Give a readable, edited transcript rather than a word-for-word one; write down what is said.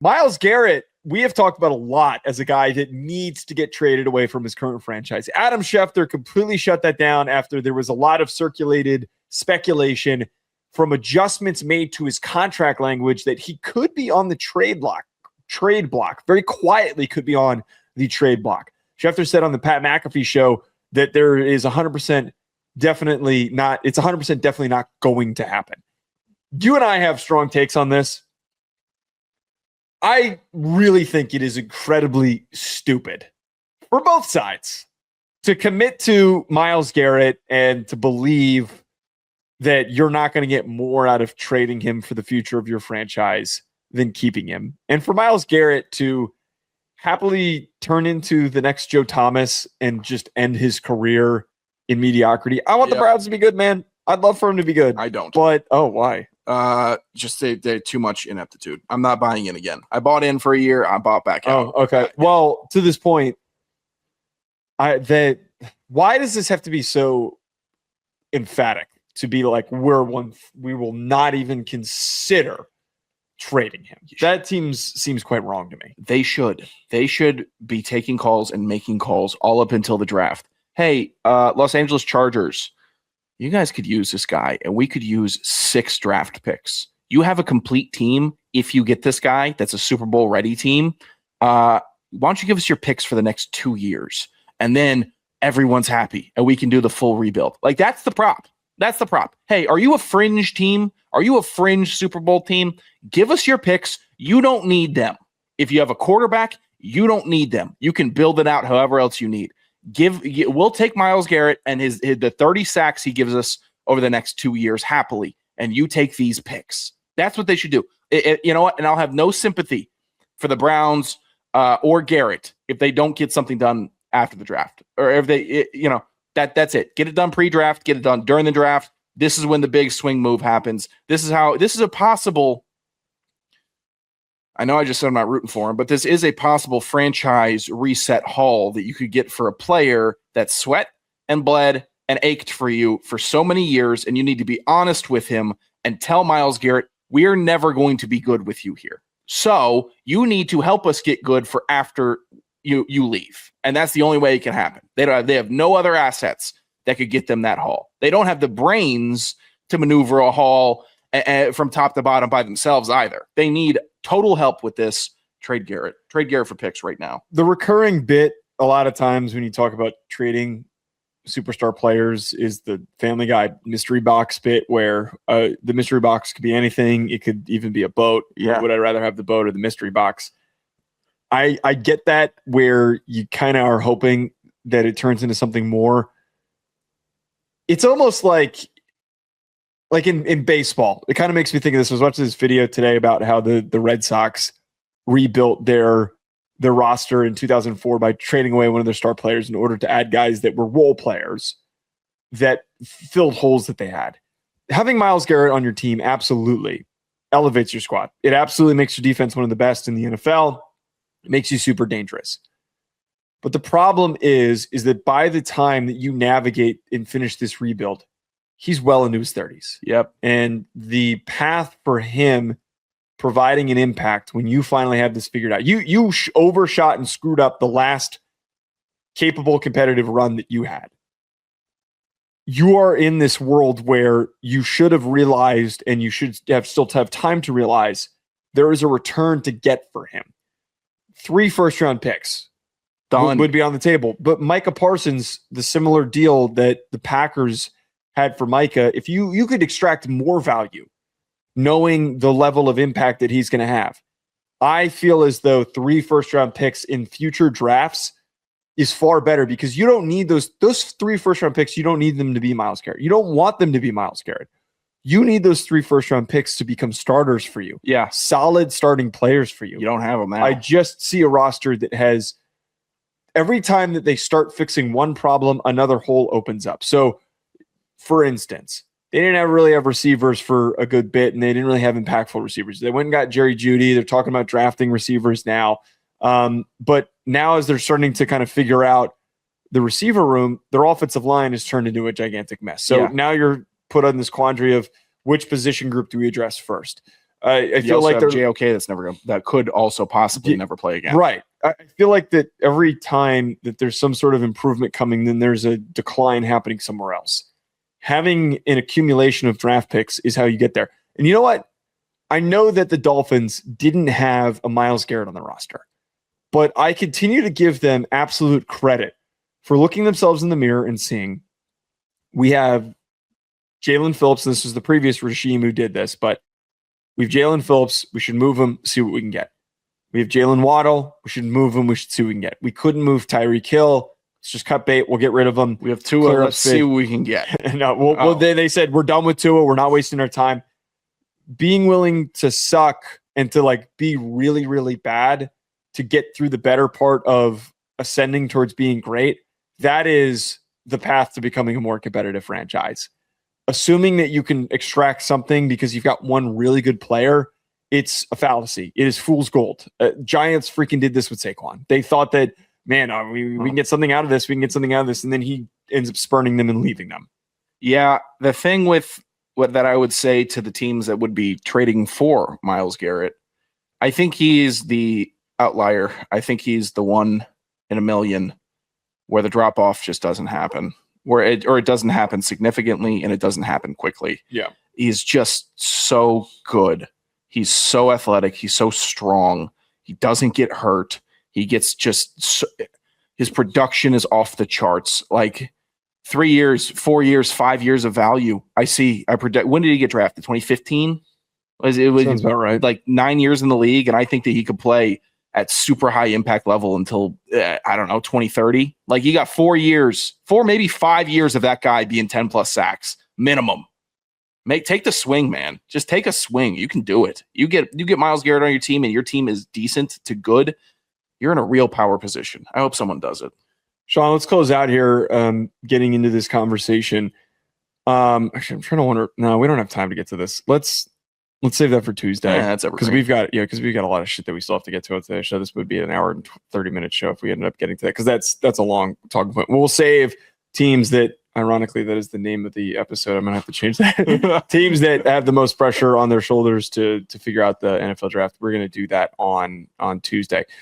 Myles Garrett, we have talked about a lot as a guy that needs to get traded away from his current franchise. Adam Schefter completely shut that down after there was a lot of circulated speculation from adjustments made to his contract language that he could be on the trade block, very quietly could be on the trade block. Schefter said on the Pat McAfee show that there is 100% definitely not, it's 100% definitely not going to happen. You and I have strong takes on this. I really think it is incredibly stupid for both sides to commit to Myles Garrett and to believe that you're not going to get more out of trading him for the future of your franchise than keeping him. And for Myles Garrett to happily turn into the next Joe Thomas and just end his career in mediocrity. I want the Browns to be good, man. I'd love for him to be good. I don't. But, why? Just they're too much ineptitude. I'm not buying in again. I bought in for a year. I bought back out. Oh, okay. Well, to this point, why does this have to be so emphatic to be like we will not even consider trading him? That seems quite wrong to me. They should be taking calls and making calls all up until the draft. Hey, Los Angeles Chargers, you guys could use this guy, and we could use 6 draft picks. You have a complete team. If you get this guy, that's a Super Bowl ready team. Why don't you give us your picks for the next 2 years? And then everyone's happy, and we can do the full rebuild. Like, that's the prop. That's the prop. Hey, are you a fringe team? Are you a fringe Super Bowl team? Give us your picks. You don't need them. If you have a quarterback, you don't need them. You can build it out however else you need. We'll take Myles Garrett and the 30 sacks he gives us over the next 2 years happily, and you take these picks. That's what they should do. You know what? And I'll have no sympathy for the Browns or Garrett if they don't get something done after the draft, or if they, that's it. Get it done pre-draft. Get it done during the draft. This is when the big swing move happens. This is a possible. I know I just said I'm not rooting for him, but this is a possible franchise reset haul that you could get for a player that sweat and bled and ached for you for so many years, and you need to be honest with him and tell Myles Garrett, we are never going to be good with you here. So you need to help us get good for after you leave. And that's the only way it can happen. They have no other assets that could get them that haul. They don't have the brains to maneuver a haul from top to bottom by themselves either. They need total help with this. Trade Garrett for picks right now. The recurring bit a lot of times when you talk about trading superstar players is the Family Guy mystery box bit, where the mystery box could be anything. It could even be a boat. Yeah. Would I rather have the boat or the mystery box? I get that, where you kind of are hoping that it turns into something more. It's almost like in baseball. It kind of makes me think of this. I was watching this video today about how the Red Sox rebuilt their roster in 2004 by trading away one of their star players in order to add guys that were role players that filled holes that they had. Having Myles Garrett on your team absolutely elevates your squad. It absolutely makes your defense one of the best in the NFL. It makes you super dangerous. But the problem is that by the time that you navigate and finish this rebuild, he's well into his 30s. Yep. And the path for him providing an impact when you finally have this figured out, you overshot and screwed up the last capable competitive run that you had. You are in this world where you should have realized, and you should still have time to realize, there is a return to get for him. 3 first-round picks would be on the table. But Micah Parsons, the similar deal that the Packers had for Micah, if you could extract more value knowing the level of impact that he's going to have, I feel as though 3 first-round picks in future drafts is far better, because you don't need those 3 first-round picks. You don't need them to be Myles Garrett. You don't want them to be Myles Garrett. You need those 3 first-round picks to become starters for you. Yeah. Solid starting players for you. You don't have them now. I just see a roster that has, every time that they start fixing one problem, another hole opens up. So, for instance, they didn't really have receivers for a good bit, and they didn't really have impactful receivers. They went and got Jerry Jeudy. They're talking about drafting receivers now. But now, as they're starting to kind of figure out the receiver room, their offensive line has turned into a gigantic mess. So now you're put on this quandary of which position group do we address first. I feel like there's JOK that could also possibly never play again. Right. I feel like that every time that there's some sort of improvement coming, then there's a decline happening somewhere else. Having an accumulation of draft picks is how you get there. And you know what? I know that the Dolphins didn't have a Myles Garrett on the roster, but I continue to give them absolute credit for looking themselves in the mirror and seeing we have Jalen Phillips. And this was the previous regime who did this, but we have Jalen Phillips. We should move him, see what we can get. We have Jalen Waddle. We should move him. We should see what we can get. We couldn't move Tyreek Hill. Let's just cut bait. We'll get rid of him. We have Tua. Let's see what we can get. No, they said we're done with Tua. We're not wasting our time. Being willing to suck and to like be really, really bad to get through the better part of ascending towards being great. That is the path to becoming a more competitive franchise. Assuming that you can extract something because you've got one really good player, it's a fallacy. It is fool's gold. Giants freaking did this with Saquon. They thought that, man, we can get something out of this. We can get something out of this. And then he ends up spurning them and leaving them. Yeah. The thing with what that I would say to the teams that would be trading for Myles Garrett, I think he is the outlier. I think he's the one in a million where the drop off just doesn't happen, it doesn't happen significantly and it doesn't happen quickly. Yeah. He's just so good. He's so athletic. He's so strong. He doesn't get hurt. He gets his production is off the charts. Like 3 years, 4 years, 5 years of value. I predict. When did he get drafted? 2015? It was sounds about right. Like 9 years in the league. And I think that he could play at super high impact level until, 2030. Like you got 4 years, maybe 5 years of that guy being 10 plus sacks minimum. Take the swing, man. Just take a swing. You can do it. You get Myles Garrett on your team and your team is decent to good. You're in a real power position. I hope someone does it. Sean, let's close out here. Getting into this conversation. Actually, I'm trying to wonder. No, we don't have time to get to this. Let's save that for Tuesday. Yeah, that's because we've got a lot of shit that we still have to get to on today's show. This would be an hour and 30-minute show if we ended up getting to that, because that's a long talking point. We'll save teams that, ironically, that is the name of the episode. I'm gonna have to change that. Teams that have the most pressure on their shoulders to figure out the NFL draft. We're gonna do that on Tuesday.